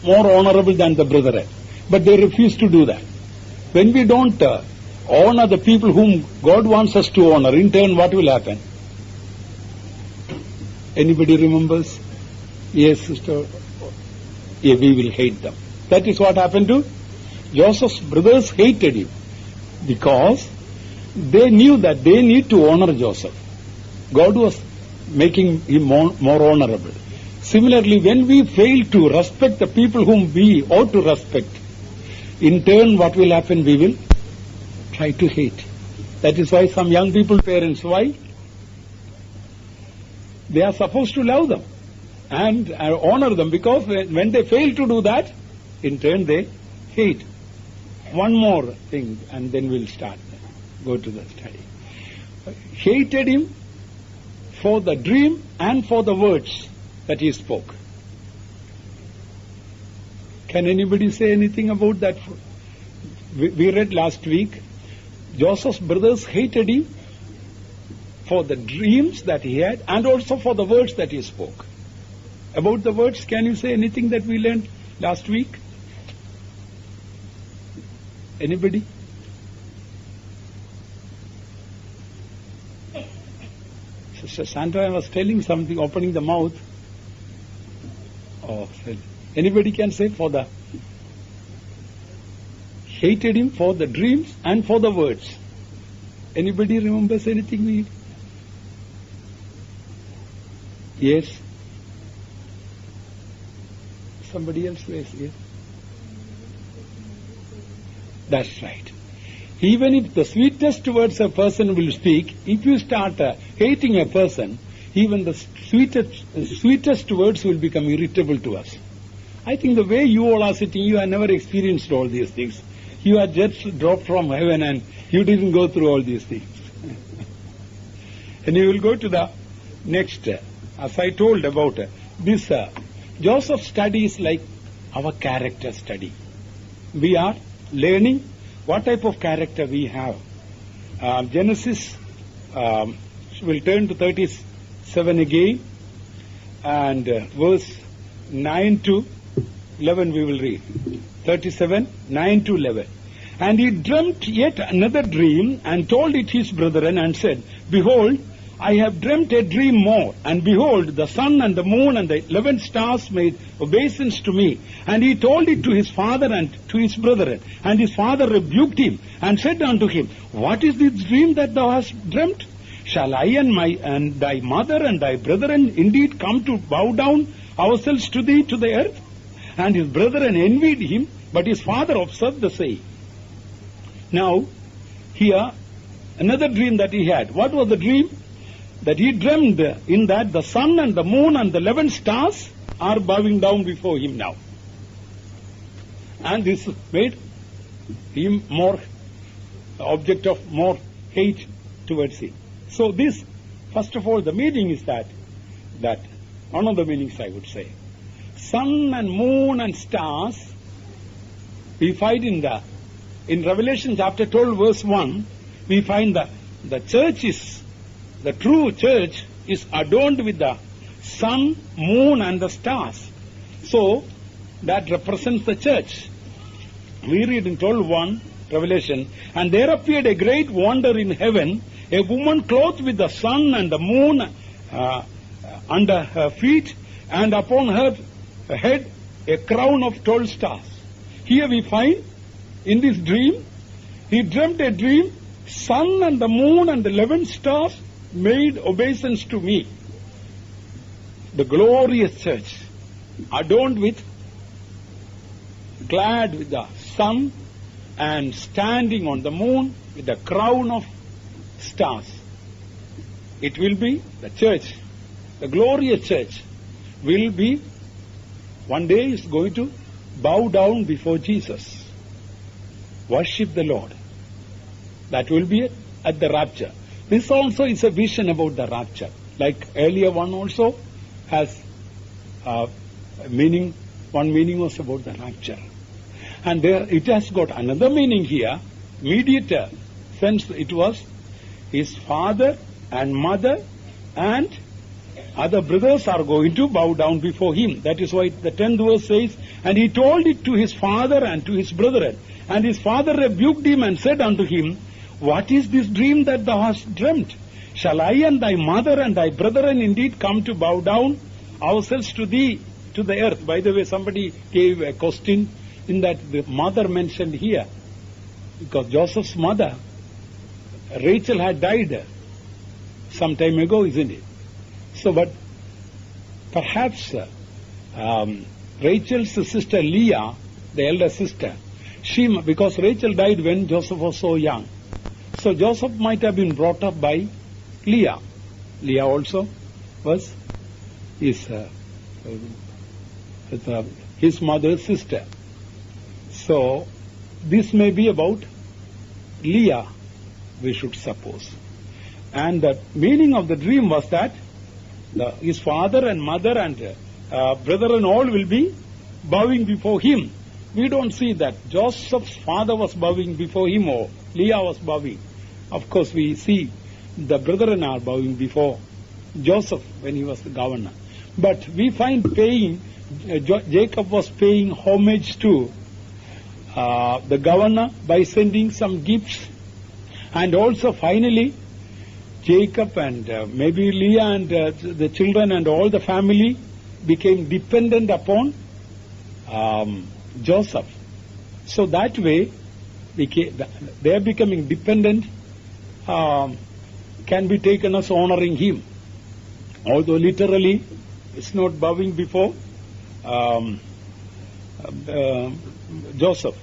more honorable than the brethren. But they refuse to do that. When we don't honor the people whom God wants us to honor, in turn what will happen? Anybody remembers? Yes, sister. Yeah, we will hate them. That is what happened to Joseph's brothers. Hated him because they knew that they need to honor Joseph. God was making him more honorable. Similarly, when we fail to respect the people whom we ought to respect, in turn what will happen? We will try to hate. That is why some young people, parents, why? They are supposed to love them and honor them, because when they fail to do that, in turn they hate. One more thing and then we'll start. Go to the study. Hated him for the dream and for the words that he spoke. Can anybody say anything about that? We read last week, Joseph's brothers hated him for the dreams that he had and also for the words that he spoke. About the words, can you say anything that we learned last week? Anybody? Sister Sandra was telling something, opening the mouth. Oh, anybody can say for the hated him for the dreams and for the words. Anybody remembers anything? Yes. Somebody else says yes. That's right. Even if the sweetest words a person will speak, if you start hating a person, even the sweetest words will become irritable to us. I think the way you all are sitting, you have never experienced all these things. You are just dropped from heaven and you didn't go through all these things. And you will go to the next, as I told about this, Joseph's study is like our character study. We are learning what type of character we have. Genesis, we'll turn to 37 again, and verse 9 to 11 we will read. 37, 9 to 11. And he dreamt yet another dream, and told it his brethren, and said, Behold, I have dreamt a dream more, and behold, the sun and the moon and the 11 stars made obeisance to me. And he told it to his father and to his brethren. And his father rebuked him, and said unto him, What is this dream that thou hast dreamt? Shall I and thy mother and thy brethren indeed come to bow down ourselves to thee to the earth? And his brethren envied him, but his father observed the saying. Now, here, another dream that he had. What was the dream? That he dreamed in that the sun and the moon and the 11 stars are bowing down before him now. And this made him more object of more hate towards him. So this, first of all, the meaning is that one of the meanings I would say, sun and moon and stars, we find in Revelation chapter 12 verse 1, we find the church is, the true church is adorned with the sun, moon and the stars. So that represents the church. We read in 12:1, Revelation, and there appeared a great wonder in heaven, a woman clothed with the sun and the moon under her feet, and upon her head a crown of 12 stars. Here we find, in this dream, he dreamt a dream, sun and the moon and the 11 stars made obeisance to me. The glorious church, adorned with, clad with the sun and standing on the moon with the crown of stars. It will be the church, the glorious church will be, one day is going to bow down before Jesus, worship the Lord. That will be at the rapture. This also is a vision about the rapture. Like earlier one also has meaning, one meaning was about the rapture. And there it has got another meaning here, mediator, since it was his father and mother and other brothers are going to bow down before him. That is why the 10th verse says, and he told it to his father and to his brethren. And his father rebuked him and said unto him, what is this dream that thou hast dreamt? Shall I and thy mother and thy brethren indeed come to bow down ourselves to thee, to the earth? By the way, somebody gave a question in that the mother mentioned here, because Joseph's mother, Rachel, had died some time ago, isn't it? So, but perhaps Rachel's sister Leah, the elder sister, because Rachel died when Joseph was so young, so Joseph might have been brought up by Leah. Leah also was his mother's sister. So this may be about Leah, we should suppose. And the meaning of the dream was that his father and mother and brethren all will be bowing before him. We don't see that Joseph's father was bowing before him or Leah was bowing. Of course, we see the brethren are bowing before Joseph when he was the governor. But we find Jacob was paying homage to the governor by sending some gifts. And also finally, Jacob and maybe Leah and the children and all the family became dependent upon Joseph. So that way, they are becoming dependent, can be taken as honoring him. Although literally, it's not bowing before Joseph.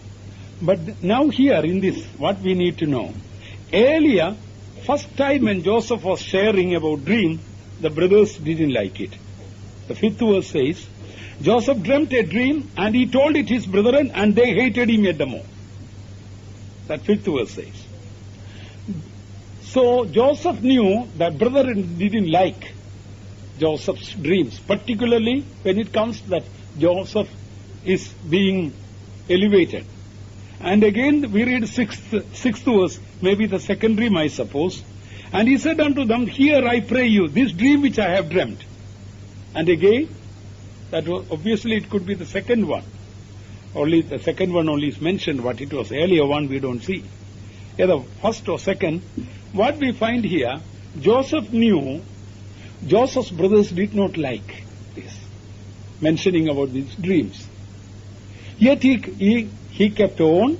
But now here in this, what we need to know, earlier, first time when Joseph was sharing about dream, the brothers didn't like it. The 5th verse says, Joseph dreamt a dream and he told it his brethren and they hated him yet the more. That 5th verse says. So Joseph knew that brethren didn't like Joseph's dreams, particularly when it comes that Joseph is being elevated. And again we read 6th verse, maybe the second dream I suppose. And he said unto them, here I pray you, this dream which I have dreamt. And again, that was, obviously it could be the second one. Only the second one only is mentioned, what it was. Earlier one we don't see. Either first or second, what we find here, Joseph knew Joseph's brothers did not like this, mentioning about these dreams. Yet he kept on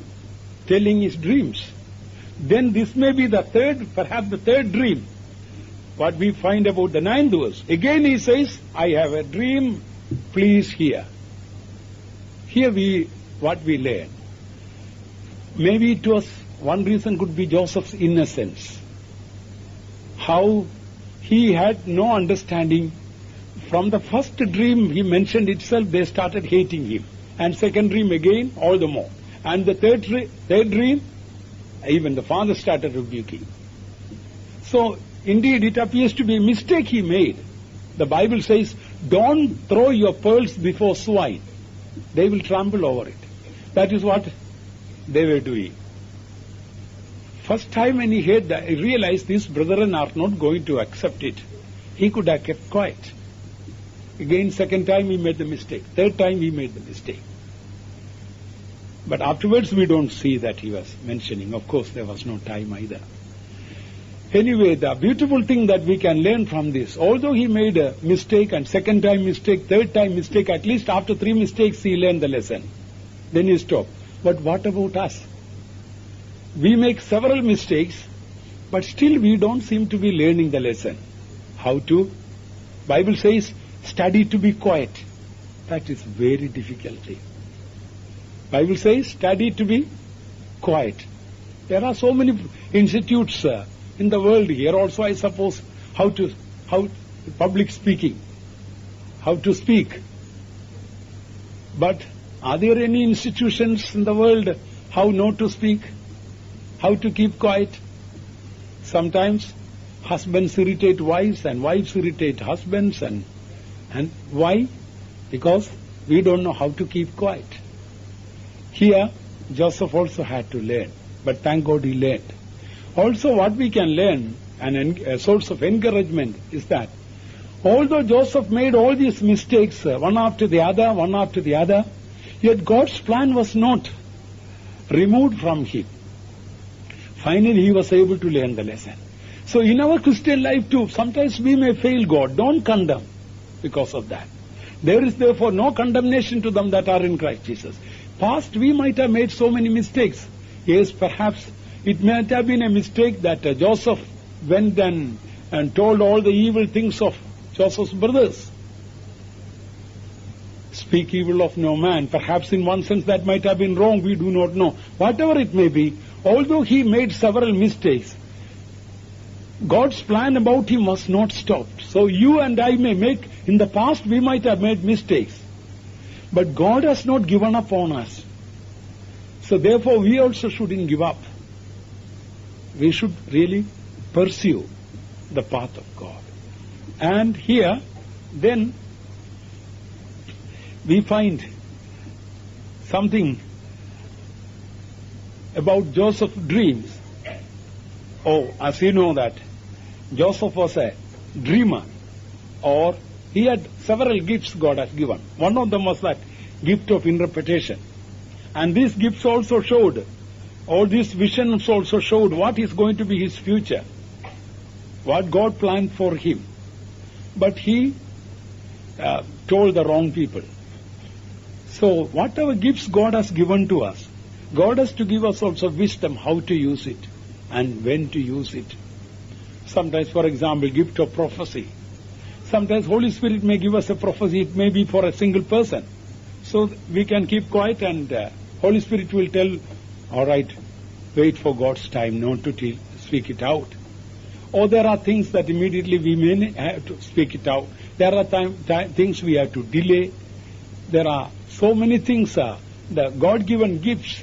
telling his dreams. Then this may be the third, perhaps the third dream, what we find about the 9th verse. Again he says, I have a dream, please hear. Here what we learn. Maybe it was, one reason could be Joseph's innocence. How he had no understanding. From the first dream he mentioned itself, they started hating him. And second dream again, all the more. And the third dream, even the father started rebuking. So, indeed, it appears to be a mistake he made. The Bible says, don't throw your pearls before swine. They will trample over it. That is what they were doing. First time when he heard that, he realized these brethren are not going to accept it. He could have kept quiet. Again, second time he made the mistake. Third time he made the mistake. But afterwards we don't see that he was mentioning. Of course, there was no time either. Anyway, the beautiful thing that we can learn from this, although he made a mistake and second time mistake, third time mistake, at least after 3 mistakes he learned the lesson. Then he stopped. But what about us? We make several mistakes, but still we don't seem to be learning the lesson. How to? Bible says, study to be quiet. That is very difficult thing. Bible says, study to be quiet. There are so many institutes in the world here also, I suppose, how public speaking, how to speak. But are there any institutions in the world how not to speak, how to keep quiet? Sometimes husbands irritate wives and wives irritate husbands, and why? Because we don't know how to keep quiet. Here, Joseph also had to learn, but thank God he learned. Also, what we can learn, and a source of encouragement, is that Although Joseph made all these mistakes, one after the other, yet God's plan was not removed from him. Finally, he was able to learn the lesson. So in our Christian life too, sometimes we may fail God. Don't condemn because of that. There is therefore no condemnation to them that are in Christ Jesus. Past, we might have made so many mistakes. Yes, perhaps it might have been a mistake that Joseph went and told all the evil things of Joseph's brothers. Speak evil of no man. Perhaps in one sense that might have been wrong. We do not know. Whatever it may be, although he made several mistakes, God's plan about him was not stopped. So you and I may make, in the past we might have made mistakes, but God has not given up on us. So therefore we also shouldn't give up. We should really pursue the path of God. And here, then, we find something about Joseph's dreams. Oh, as you know that Joseph was a dreamer, or he had several gifts God has given. One of them was that gift of interpretation. And these gifts also showed, all these visions also showed what is going to be his future, what God planned for him. But he told the wrong people. So whatever gifts God has given to us, God has to give us also wisdom how to use it and when to use it. Sometimes, for example, gift of prophecy. Sometimes Holy Spirit may give us a prophecy, it may be for a single person. So we can keep quiet and Holy Spirit will tell, all right, wait for God's time, not to speak it out. Or there are things that immediately we may have to speak it out. There are things we have to delay. There are so many things, the God-given gifts,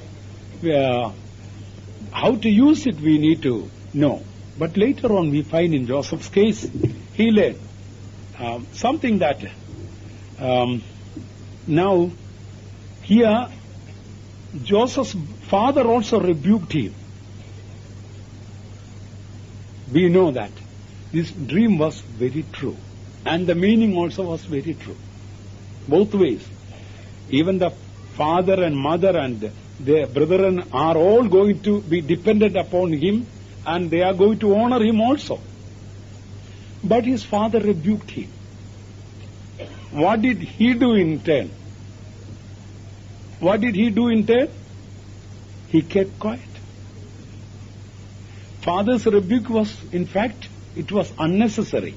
how to use it we need to know. But later on we find in Joseph's case, he learned something that now here Joseph's father also rebuked him. We know that this dream was very true and the meaning also was very true. Both ways. Even the father and mother and their brethren are all going to be dependent upon him and they are going to honor him also. But his father rebuked him. What did he do in turn? What did he do in turn? He kept quiet. Father's rebuke was, in fact, it was unnecessary.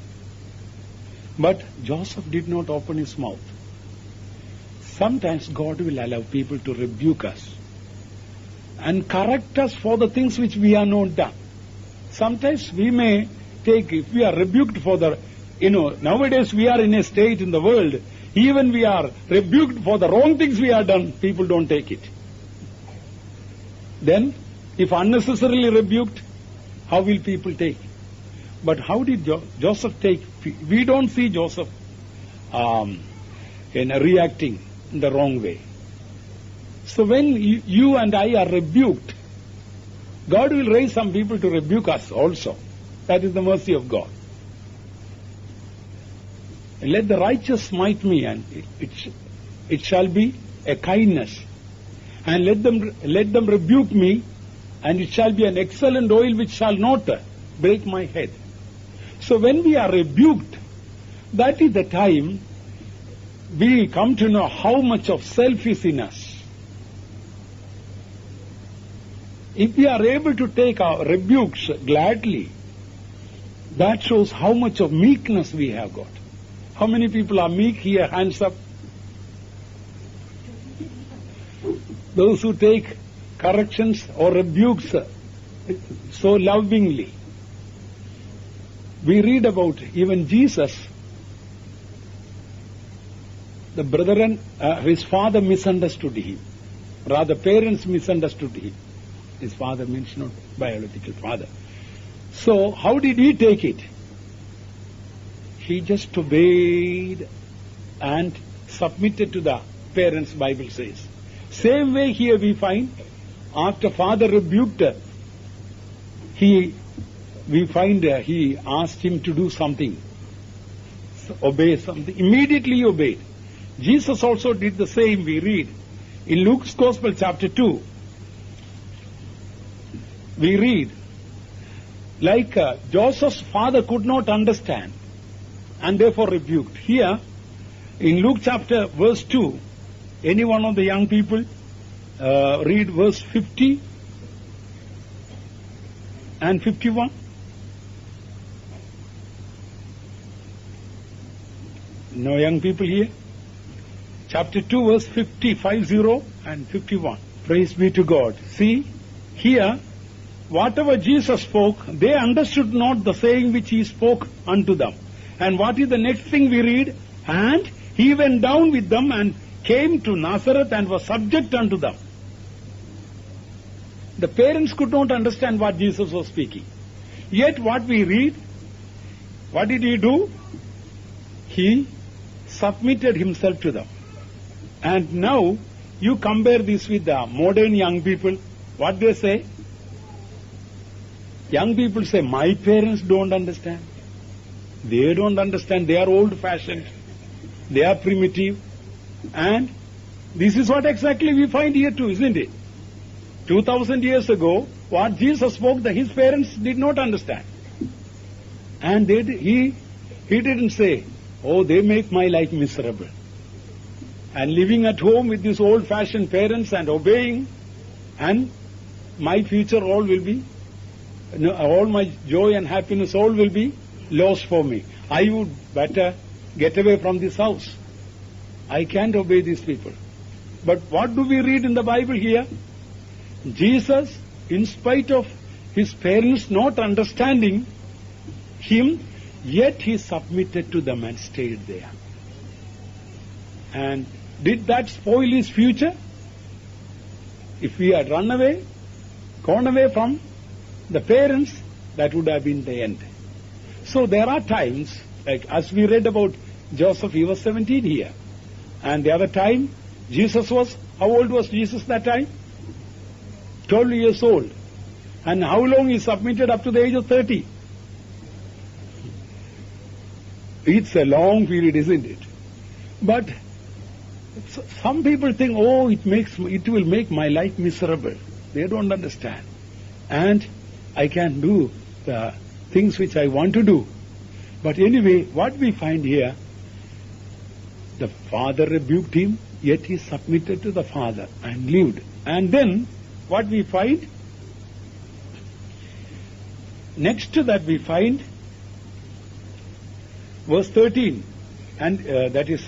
But Joseph did not open his mouth. Sometimes God will allow people to rebuke us and correct us for the things which we are not done. Sometimes we may take, if we are rebuked for the, nowadays we are in a state in the world, even we are rebuked for the wrong things we have done, people don't take it. Then, if unnecessarily rebuked, how will people take? But how did Joseph take? We don't see Joseph reacting in the wrong way. So when you and I are rebuked, God will raise some people to rebuke us also. That is the mercy of God. And let the righteous smite me, and it shall be a kindness. And let them rebuke me, and it shall be an excellent oil which shall not break my head. So when we are rebuked, that is the time we come to know how much of self is in us. If we are able to take our rebukes gladly, that shows how much of meekness we have got. How many people are meek here? Hands up. Those who take corrections or rebukes so lovingly. We read about even Jesus, the brethren, his father misunderstood him. Rather, parents misunderstood him. His father means not biological father. So, how did he take it? He just obeyed and submitted to the parents, Bible says. Same way here we find, after father rebuked, he asked him to do something. obey something, immediately he obeyed. Jesus also did the same, we read. In Luke's Gospel, chapter 2, we read, like Joseph's father could not understand and therefore rebuked. Here, in Luke chapter verse 2, any one of the young people read verse 50 and 51. No young people here? Chapter 2 verse 50 and 51. Praise be to God. See, here, whatever Jesus spoke, they understood not the saying which he spoke unto them. And what is the next thing we read? And he went down with them and came to Nazareth and was subject unto them. The parents could not understand what Jesus was speaking. Yet what we read, what did he do? He submitted himself to them. And now, you compare this with the modern young people, what they say? Young people say, my parents don't understand. They don't understand, they are old-fashioned, they are primitive. And this is what exactly we find here too, isn't it? 2000 years ago, what Jesus spoke, his parents did not understand. And he didn't say, oh, they make my life miserable. And living at home with these old-fashioned parents and obeying, and my future all will be, all my joy and happiness all will be lost for me. I would better get away from this house. I can't obey these people. But what do we read in the Bible here? Jesus, in spite of his parents not understanding him, yet he submitted to them and stayed there. And did that spoil his future? If he had run away, gone away from the parents, that would have been the end. So there are times, like as we read about Joseph, he was 17 here. And the other time, Jesus was, how old was Jesus that time? 12 years old. And how long he submitted? Up to the age of 30. It's a long period, isn't it? But some people think, oh, it will make my life miserable. They don't understand. And I can do the things which I want to do. But anyway, what we find here, the father rebuked him, yet he submitted to the father and lived. And then, what we find? Next to that we find verse 13, and that is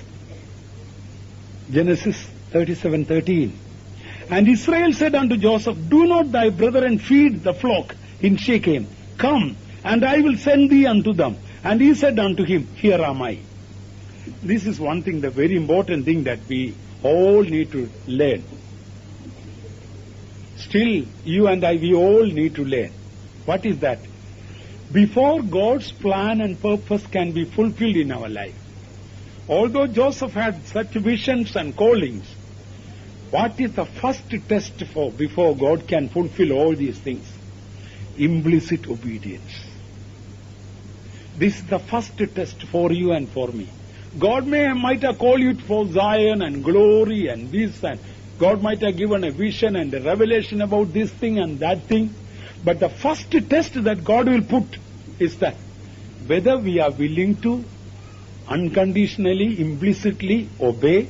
Genesis 37:13. And Israel said unto Joseph, do not thy brethren feed the flock in Shechem? Come, and I will send thee unto them. And he said unto him, here am I. This is one thing, the very important thing that we all need to learn. Still, you and I, we all need to learn. What is that? Before God's plan and purpose can be fulfilled in our life, although Joseph had such visions and callings, what is the first test for before God can fulfill all these things? Implicit obedience. This is the first test for you and for me. God might have called you for Zion and glory and this, and God might have given a vision and a revelation about this thing and that thing. But the first test that God will put is that whether we are willing to unconditionally, implicitly obey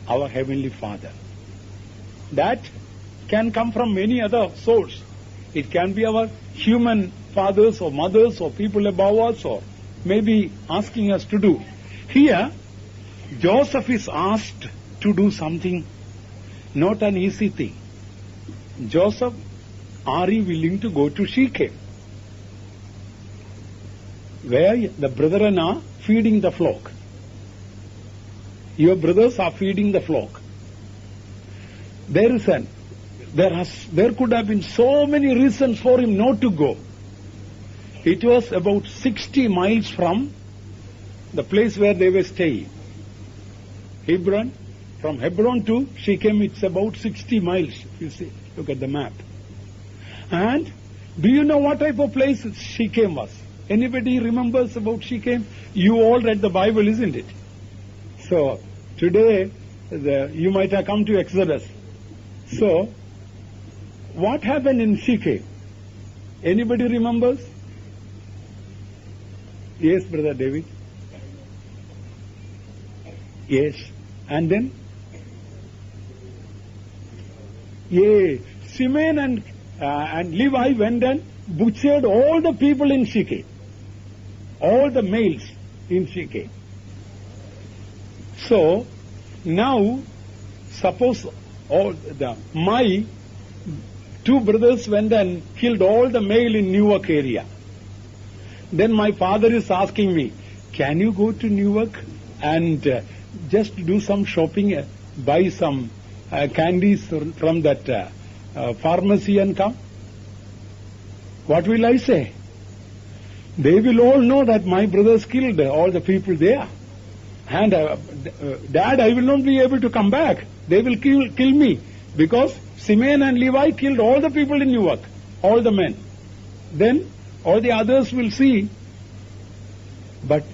our Heavenly Father. That can come from many other sources. It can be our human fathers or mothers or people above us, or maybe asking us to do. Here, Joseph is asked to do something, not an easy thing. Joseph, are you willing to go to Shechem, where the brethren are feeding the flock? Your brothers are feeding the flock. There could have been so many reasons for him not to go. It was about 60 miles from the place where they were staying. Hebron, from Hebron to Shechem, it's about 60 miles, if you see, look at the map. And do you know what type of place Shechem was? Anybody remembers about Shechem? You all read the Bible, isn't it? So, today, you might have come to Exodus. So, what happened in Shechem? Anybody remembers? Yes, Brother David? Yes. And then? Yeah. Simeon and Levi went and butchered all the people in Shechem. All the males in Shechem. So, now, suppose my two brothers went and killed all the male in Newark area. Then my father is asking me, can you go to Newark and just do some shopping, buy some candies from that pharmacy and come? What will I say? They will all know that my brothers killed all the people there. And Dad, I will not be able to come back. They will kill me. Because Simeon and Levi killed all the people in Newark. All the men. Then all the others will see. But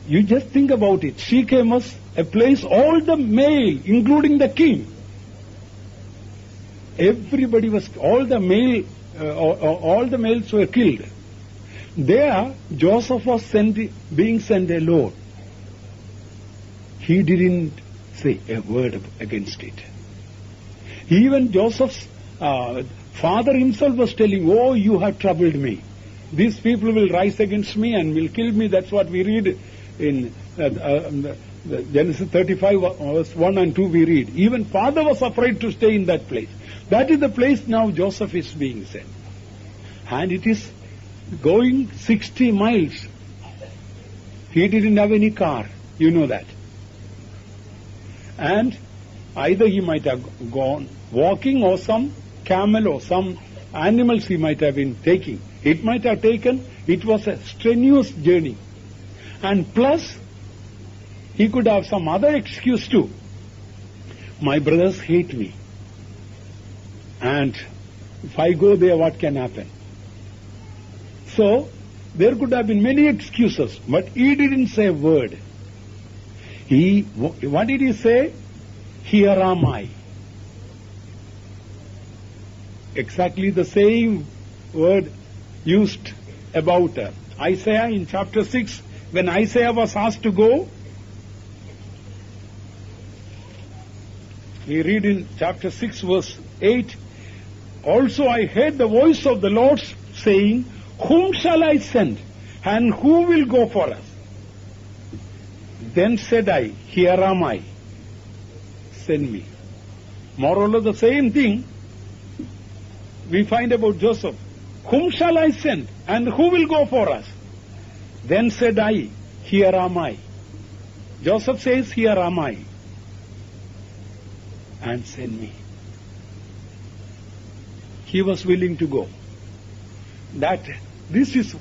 you just think about it. Shechem was a place, all the male, including the king. Everybody was, all the males were killed. There, Joseph was being sent alone. He didn't say a word against it. Even Joseph's father himself was telling, oh, you have troubled me. These people will rise against me and will kill me. That's what we read in Genesis 35, verse 1 and 2 we read. Even father was afraid to stay in that place. That is the place now Joseph is being sent. And it is going 60 miles. He didn't have any car. You know that. And either he might have gone walking or some camel or some animals he might have been taking. It might have taken, it was a strenuous journey. And plus, he could have some other excuse too. My brothers hate me. And if I go there, what can happen? So, there could have been many excuses, but he didn't say a word. What did he say? Here am I. Exactly the same word used about Isaiah in chapter 6. When Isaiah was asked to go, we read in chapter 6 verse 8, also I heard the voice of the Lord saying, whom shall I send, and who will go for us? Then said I, here am I, send me. More or less the same thing we find about Joseph. Whom shall I send, and who will go for us? Then said I, here am I. Joseph says, here am I, and send me. He was willing to go. This is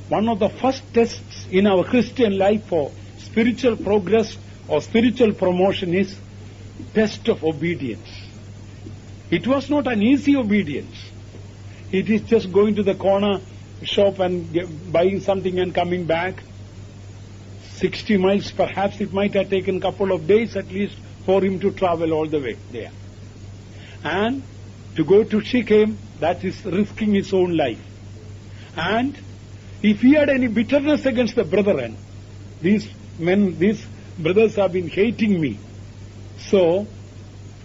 one of the first tests in our Christian life for spiritual progress or spiritual promotion is test of obedience. It was not an easy obedience. It is just going to the corner shop and buying something and coming back. 60 miles, perhaps it might have taken a couple of days at least for him to travel all the way there. And to go to Shechem, that is risking his own life. And if he had any bitterness against the brethren, these brothers have been hating me. So,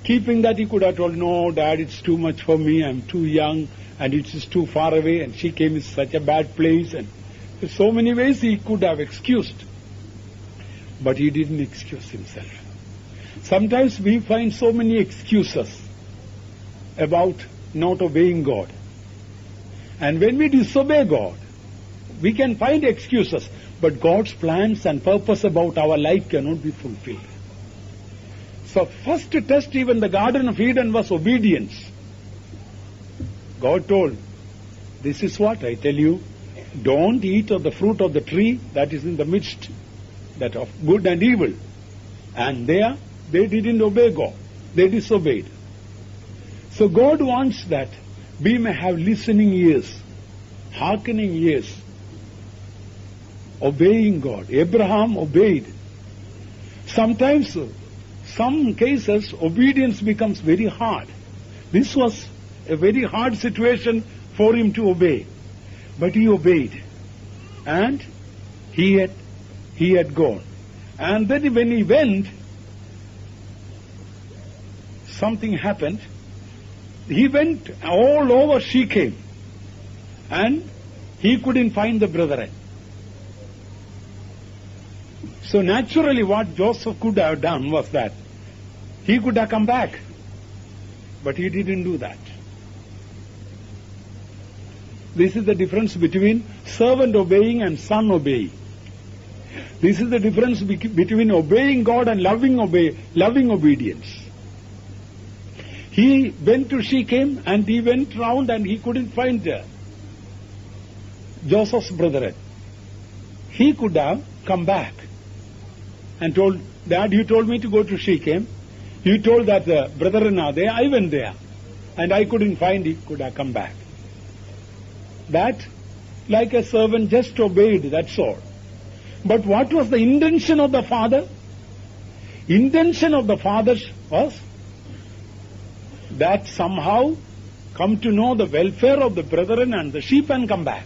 keeping that, he could have told, no, Dad, it's too much for me, I'm too young, and it is too far away, and Shechem is such a bad place, and in so many ways he could have excused. But he didn't excuse himself. Sometimes we find so many excuses about not obeying God. And when we disobey God, we can find excuses, but God's plans and purpose about our life cannot be fulfilled. So first test even the Garden of Eden was obedience. God told, this is what I tell you, don't eat of the fruit of the tree that is in the midst, that of good and evil. And they didn't obey God. They disobeyed. So God wants that we may have listening ears, hearkening ears, obeying God. Abraham obeyed. Sometimes, some cases, obedience becomes very hard. This was a very hard situation for him to obey. But he obeyed. And he had gone. And then when he went, something happened. He went all over Shechem. And he couldn't find the brethren. So naturally what Joseph could have done was that he could have come back. But he didn't do that. This is the difference between servant obeying and son obeying. This is the difference between obeying God and loving obedience. He went to Shechem and he went round and he couldn't find Joseph's brethren. He could have come back and told, Dad, you told me to go to Shechem. You told that the brethren are there. I went there and I couldn't find it. Could have come back. That, like a servant, just obeyed, that's all. But what was the intention of the father? Intention of the father was that somehow come to know the welfare of the brethren and the sheep and come back.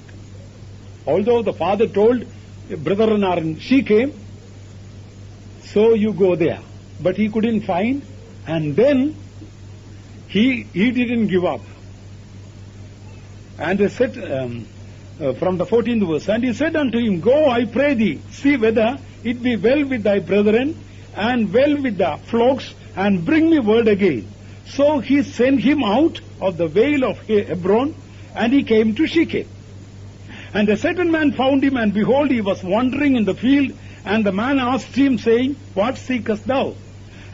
Although the father told the brethren are in Shechem, so you go there. But he couldn't find, and then he didn't give up. And he said, from the 14th verse, and he said unto him, Go, I pray thee, see whether it be well with thy brethren, and well with the flocks, and bring me word again. So he sent him out of the vale of Hebron, and he came to Shechem. And a certain man found him, and behold, he was wandering in the field, and the man asked him, saying, What seekest thou?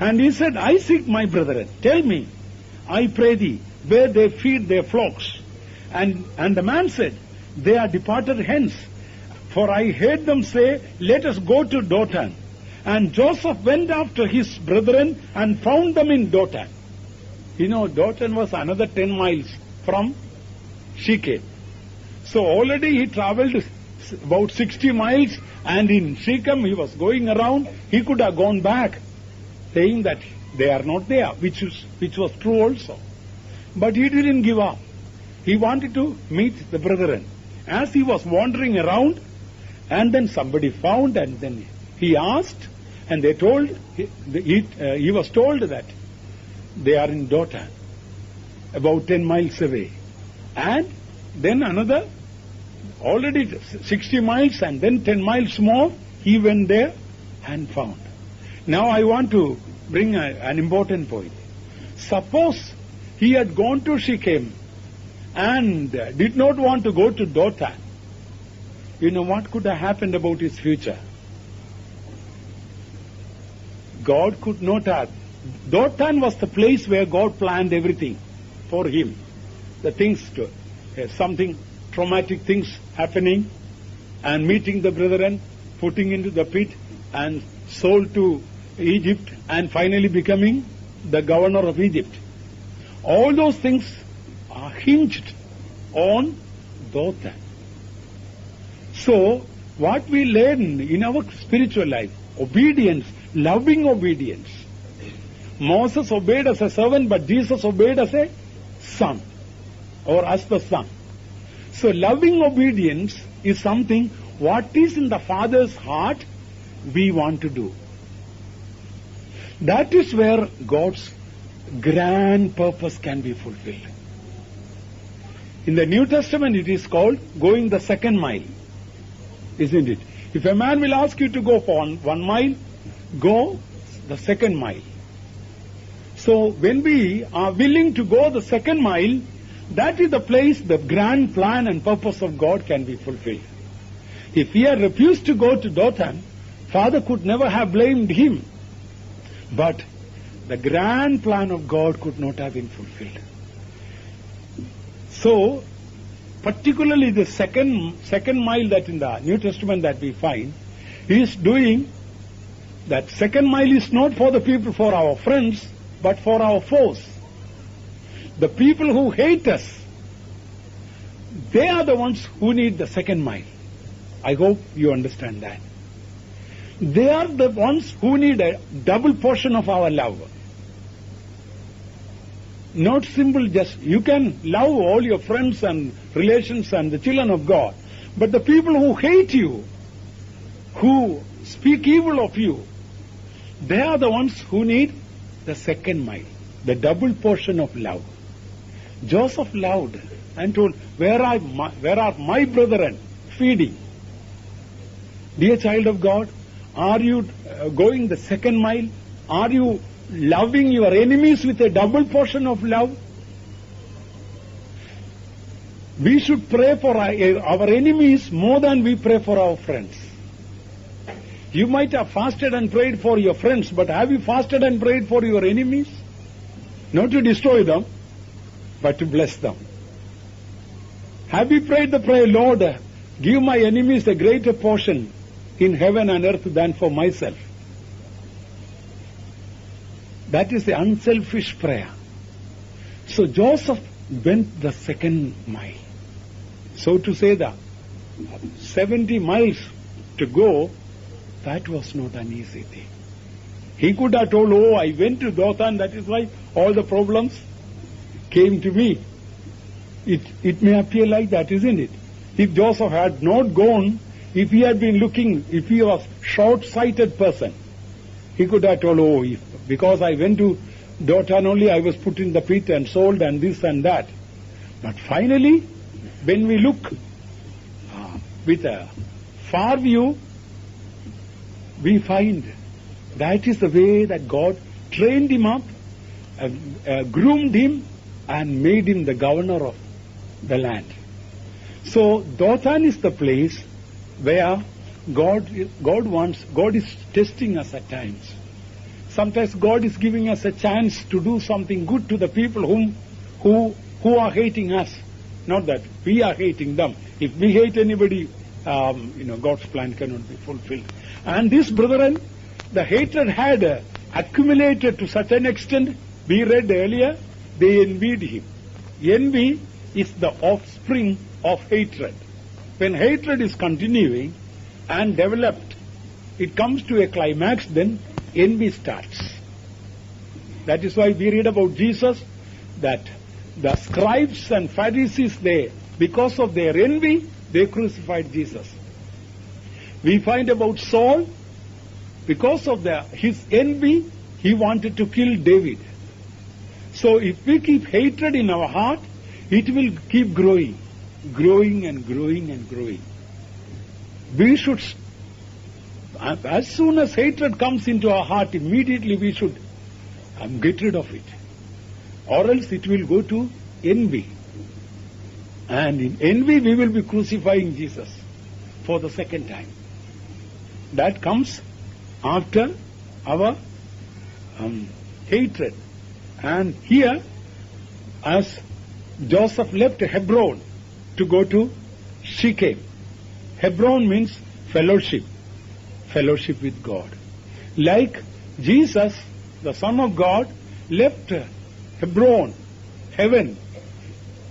And he said, I seek my brethren. Tell me, I pray thee, where they feed their flocks. And the man said, They are departed hence. For I heard them say, Let us go to Dothan. And Joseph went after his brethren and found them in Dothan. You know, Dothan was another 10 miles from Shechem. So already he traveled about 60 miles, and in Shechem he was going around. He could have gone back, saying that they are not there, which was true also. But he didn't give up. He wanted to meet the brethren. As he was wandering around, and then somebody found, and then he asked, and they told, he was told that they are in Dothan, about 10 miles away. And then another, already 60 miles, and then 10 miles more, he went there and found. Now I want to bring an important point. Suppose he had gone to Shechem and did not want to go to Dothan. You know what could have happened about his future? God could not have. Dothan was the place where God planned everything for him. The things, something traumatic things happening, and meeting the brethren, putting into the pit, and sold to Egypt, and finally becoming the governor of Egypt. All those things are hinged on Dothan. So, what we learn in our spiritual life, obedience, loving obedience. Moses obeyed as a servant, but Jesus obeyed as a son, or as the son. So, loving obedience is something, what is in the Father's heart, we want to do. That is where God's grand purpose can be fulfilled. In the New Testament, it is called going the second mile, isn't it? If a man will ask you to go for 1 mile, go the second mile. So when we are willing to go the second mile, that is the place the grand plan and purpose of God can be fulfilled. If he had refused to go to Dothan, Father could never have blamed him. But the grand plan of God could not have been fulfilled. So, particularly the second mile that in the New Testament that we find, he is doing that second mile is not for the people, for our friends, but for our foes. The people who hate us, They are the ones who need the second mile. I hope you understand that. They are the ones who need a double portion of our love. Not simple just, you can love all your friends and relations and the children of God, but the people who hate you, who speak evil of you, they are the ones who need the second mile, the double portion of love. Joseph loved and told, where are my brethren feeding? Dear child of God, are you going the second mile? Are you loving your enemies with a double portion of love? We should pray for our enemies more than we pray for our friends. You might have fasted and prayed for your friends, but have you fasted and prayed for your enemies? Not to destroy them, but to bless them. Have you prayed the prayer, Lord, give my enemies a greater portion in heaven and earth than for myself? That is the unselfish prayer. So Joseph went the second mile. So to say that 70 miles to go, that was not an easy thing. He could have told, oh, I went to Dothan, that is why all the problems came to me. It may appear like that, isn't it? If Joseph had not gone, if he had been looking, if he was short-sighted person, he could have told, oh, because I went to Dothan only, I was put in the pit and sold and this and that. But finally, when we look with a far view, we find that is the way that God trained him up, groomed him, and made him the governor of the land. So Dothan is the place where God is testing us at times. Sometimes God is giving us a chance to do something good to the people who are hating us. Not that we are hating them. If we hate anybody, God's plan cannot be fulfilled. And these brethren, the hatred had accumulated to such an extent, we read earlier, they envied him. Envy is the offspring of hatred. When hatred is continuing and developed, it comes to a climax, then envy starts. That is why we read about Jesus, that the scribes and Pharisees, because of their envy, they crucified Jesus. We find about Saul, because of his envy, he wanted to kill David. So if we keep hatred in our heart, it will keep growing and growing and growing. We should, as soon as hatred comes into our heart, immediately we should get rid of it. Or else it will go to envy. And in envy we will be crucifying Jesus for the second time. That comes after our hatred. And here, as Joseph left Hebron to go to Shechem. Hebron means fellowship with God. Like Jesus, the Son of God, left Hebron, heaven,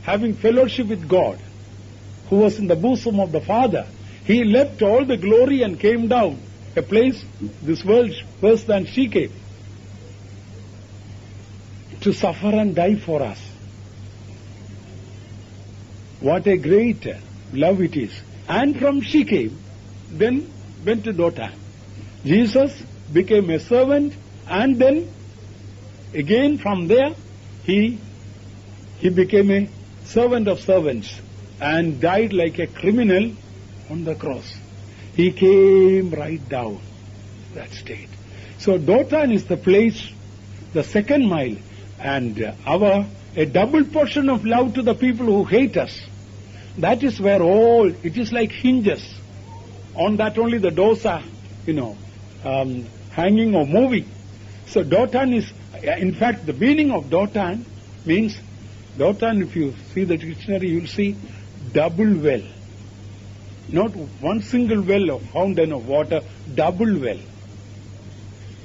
having fellowship with God, who was in the bosom of the Father. He left all the glory and came down, a place, this world worse than Shechem, to suffer and die for us. What a great love it is. And from Shechem, then went to Dothan. Jesus became a servant, and then again from there, he became a servant of servants and died like a criminal on the cross. He came right down that state. So Dothan is the place, the second mile, and a double portion of love to the people who hate us. That is where it is like hinges. On that only the doors are, hanging or moving. So Dothan is, in fact, the meaning of Dothan means, Dothan, if you see the dictionary, you'll see double well. Not one single well or fountain of water, double well.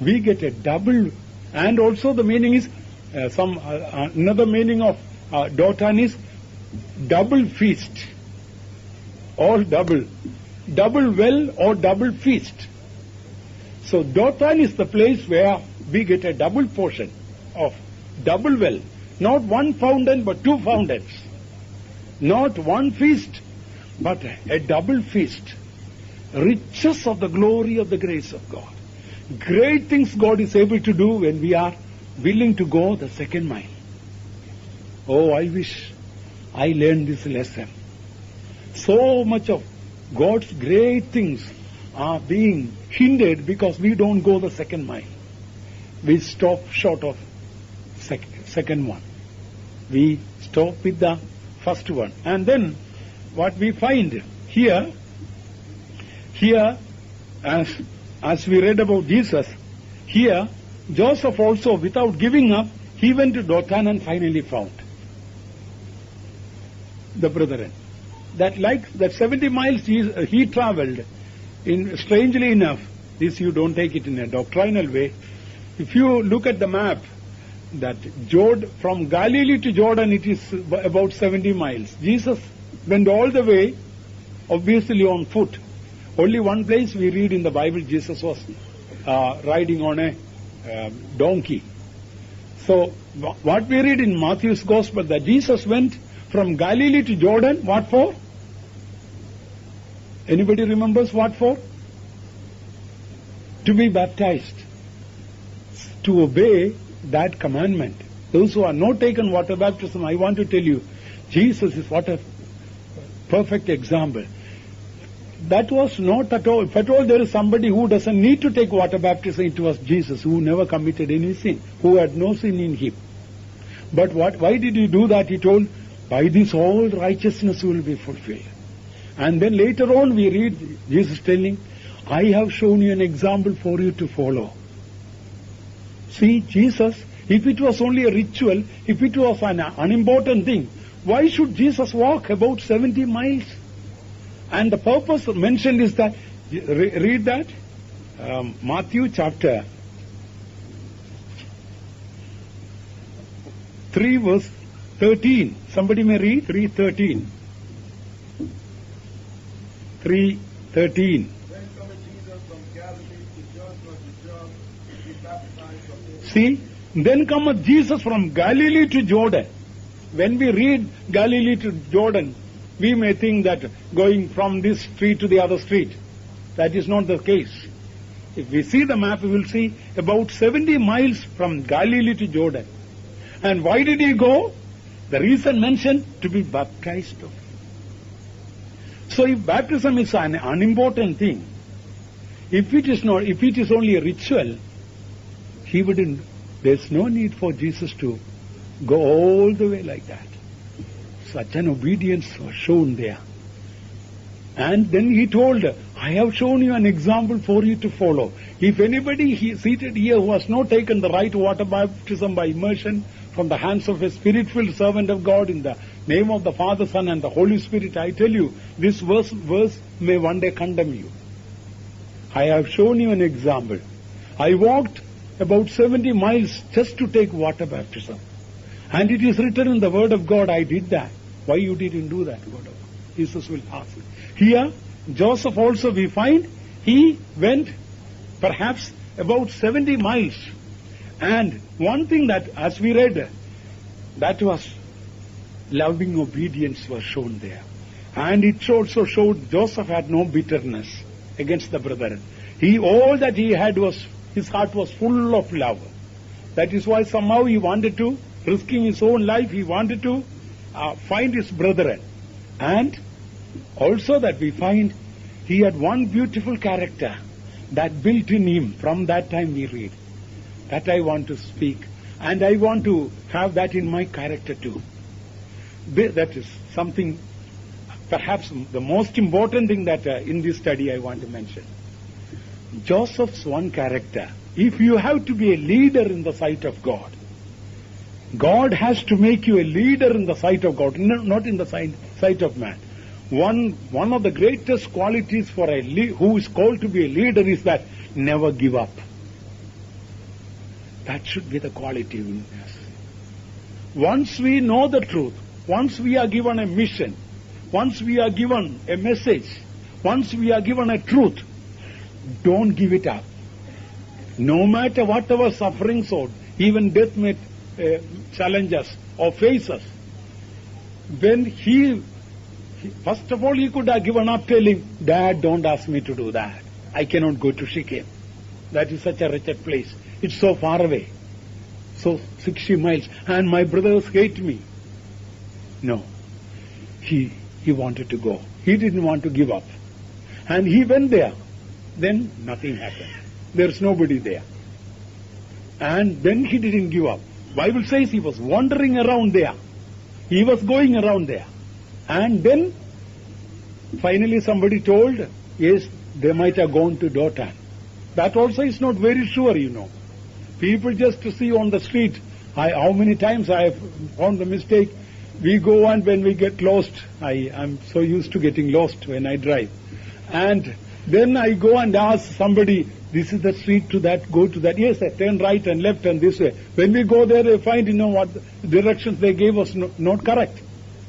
We get a double, and also the meaning is, another meaning of Dothan is double feast. all double. Double well or double feast. So Dothan is the place where we get a double portion of double well. Not one fountain but two fountains. Not one feast but a double feast. Riches of the glory of the grace of God. Great things God is able to do when we are willing to go the second mile. Oh, I wish I learned this lesson. So much of God's great things are being hindered because we don't go the second mile. We stop short of second one. We stop with the first one. And then what we find here as we read about Jesus, here Joseph also, without giving up, he went to Dothan and finally found the brethren. That 70 miles he traveled, strangely enough, this you don't take it in a doctrinal way. If you look at the map, that from Galilee to Jordan, it is about 70 miles. Jesus went all the way, obviously on foot. Only one place we read in the Bible, Jesus was riding on a donkey. So what we read in Matthew's Gospel, that Jesus went from Galilee to Jordan, what for? Anybody remembers what for? To be baptized. To obey that commandment. Those who are not taken water baptism, I want to tell you, Jesus is what a perfect example. That was not at all. If at all there is somebody who doesn't need to take water baptism, it was Jesus, who never committed any sin, who had no sin in him. But why did he do that? He told, by this all righteousness will be fulfilled. And then later on we read Jesus telling, I have shown you an example for you to follow. See, Jesus, if it was only a ritual, if it was an unimportant thing, why should Jesus walk about 70 miles? And the purpose mentioned is that, read that, Matthew chapter 3 verse 13. Somebody may read 3:13. 3:13. See, then cometh Jesus from Galilee to Jordan. When we read Galilee to Jordan, we may think that going from this street to the other street. That is not the case. If we see the map, we will see about 70 miles from Galilee to Jordan. And why did he go? The reason mentioned, to be baptized of. So if baptism is an unimportant thing, if it is only a ritual, there's no need for Jesus to go all the way like that. Such an obedience was shown there. And then he told, I have shown you an example for you to follow. If anybody seated here who has not taken the right water baptism by immersion from the hands of a spirit-filled servant of God in the name of the Father, Son, and the Holy Spirit, I tell you, this verse may one day condemn you. I have shown you an example. I walked about 70 miles just to take water baptism. And it is written in the Word of God, I did that. Why you didn't do that, God? Jesus will ask. Here, Joseph also we find, he went perhaps about 70 miles. And one thing that, as we read, that was loving obedience was shown there. And it also showed Joseph had no bitterness against the brethren. All that he had was, his heart was full of love. That is why somehow he wanted to, risking his own life, he wanted to find his brethren. And also that we find he had one beautiful character that built in him from that time we read. That I want to speak. And I want to have that in my character too. That is something, perhaps the most important thing that in this study I want to mention. Joseph's one character. If you have to be a leader in the sight of God, God has to make you a leader in the sight of God, not in the sight of man. One of the greatest qualities for who is called to be a leader is that never give up. That should be the quality in us. Once we know the truth, once we are given a mission, once we are given a message, once we are given a truth, don't give it up. No matter whatever sufferings or even death may challenge us or face us. When first of all, he could have given up telling, Dad, don't ask me to do that. I cannot go to Shechem. That is such a wretched place. It's so far away. So 60 miles. And my brothers hate me. No. He wanted to go. He didn't want to give up. And he went there. Then nothing happened. There's nobody there. And then he didn't give up. Bible says he was wandering around there. He was going around there. And then finally somebody told, yes, they might have gone to Dothan. That also is not very sure, you know. People just to see on the street. How many times I have found the mistake. We go and when we get lost, I'm so used to getting lost when I drive. And then I go and ask somebody, this is the street to that, go to that. Yes, I turn right and left and this way. When we go there, they find, what directions they gave us not correct.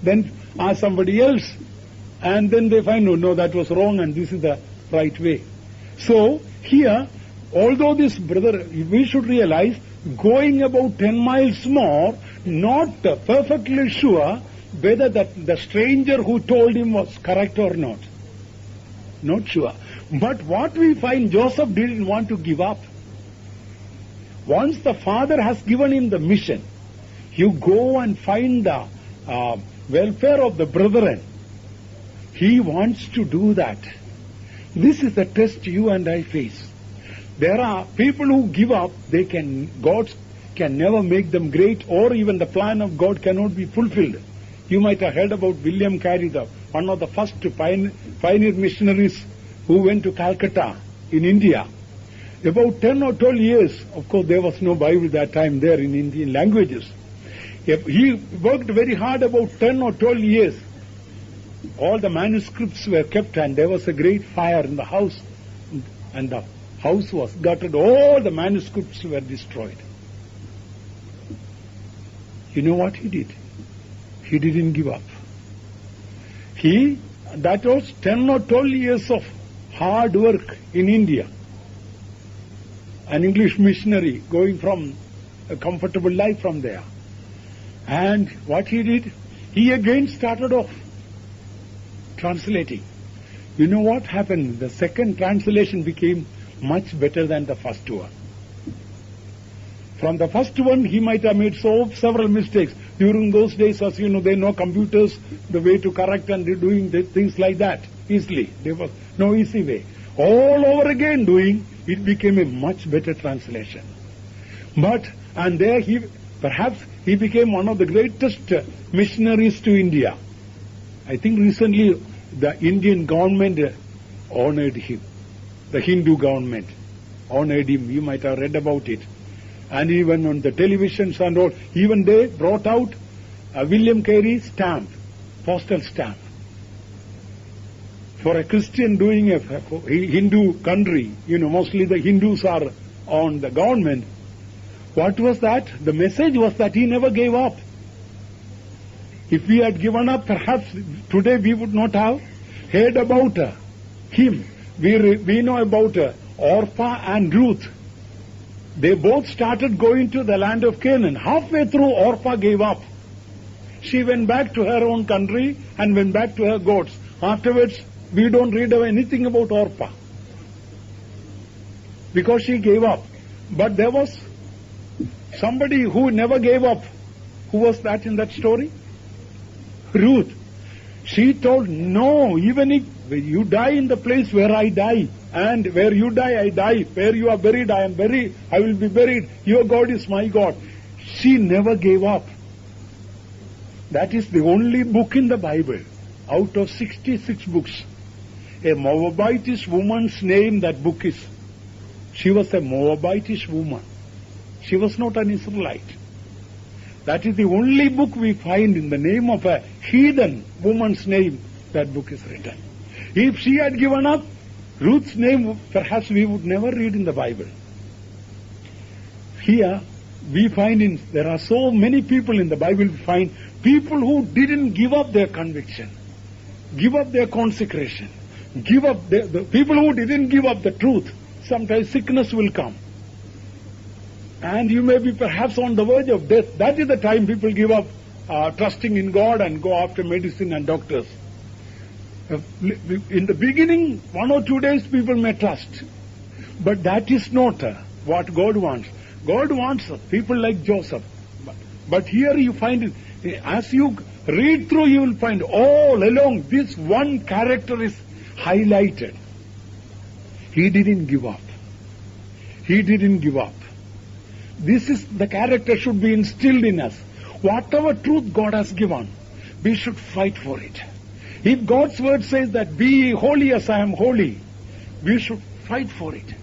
Then ask somebody else. And then they find, no, that was wrong and this is the right way. So, here, although this brother, we should realize, going about 10 miles more, not perfectly sure whether the stranger who told him was correct or not. Not sure. But what we find, Joseph didn't want to give up. Once the father has given him the mission, you go and find the welfare of the brethren. He wants to do that. This is the test you and I face. There are people who give up, God can never make them great, or even the plan of God cannot be fulfilled. You might have heard about William Carey, one of the first pioneer missionaries who went to Calcutta in India. About 10 or 12 years, of course there was no Bible that time there in Indian languages. He worked very hard about 10 or 12 years. All the manuscripts were kept and there was a great fire in the house and the house was gutted. All the manuscripts were destroyed. You know what he did? He didn't give up. That was 10 or 12 years of hard work in India. An English missionary going from a comfortable life from there. And what he did? He again started off translating. You know what happened? The second translation became much better than the first one. From the first one, he might have made several mistakes. During those days, as you know, there were no computers, the way to correct and doing things like that easily. There was no easy way. All over again doing, it became a much better translation. And there perhaps he became one of the greatest missionaries to India. I think recently the Indian government honored him. The Hindu government honored him. You might have read about it. And even on the televisions and all, even they brought out a William Carey stamp, postal stamp. For a Christian doing a Hindu country, mostly the Hindus are on the government. What was that? The message was that he never gave up. If we had given up, perhaps today we would not have heard about him. We know about Orpah and Ruth. They both started going to the land of Canaan. Halfway through, Orpah gave up. She went back to her own country and went back to her goats. Afterwards, we don't read anything about Orpah because she gave up. But there was somebody who never gave up. Who was that in that story? Ruth. She told, no, even if you die in the place where I die, and where you die, I die. Where you are buried, I will be buried. Your God is my God. She never gave up. That is the only book in the Bible, out of 66 books. A Moabitish woman's name, that book is. She was a Moabitish woman. She was not an Israelite. That is the only book we find in the name of a heathen woman's name, that book is written. If she had given up, Ruth's name perhaps we would never read in the Bible. Here we find there are so many people in the Bible, we find people who didn't give up their conviction. give up their consecration, give up the people who didn't give up the truth, sometimes sickness will come. And you may be perhaps on the verge of death. That is the time people give up trusting in God and go after medicine and doctors. In the beginning, 1 or 2 days people may trust. But that is not what God wants. God wants people like Joseph. But here you find it, as you read through, you will find all along this one character is highlighted. He didn't give up. He didn't give up. This is the character should be instilled in us. Whatever truth God has given, we should fight for it. If God's word says that be ye holy as I am holy, we should fight for it.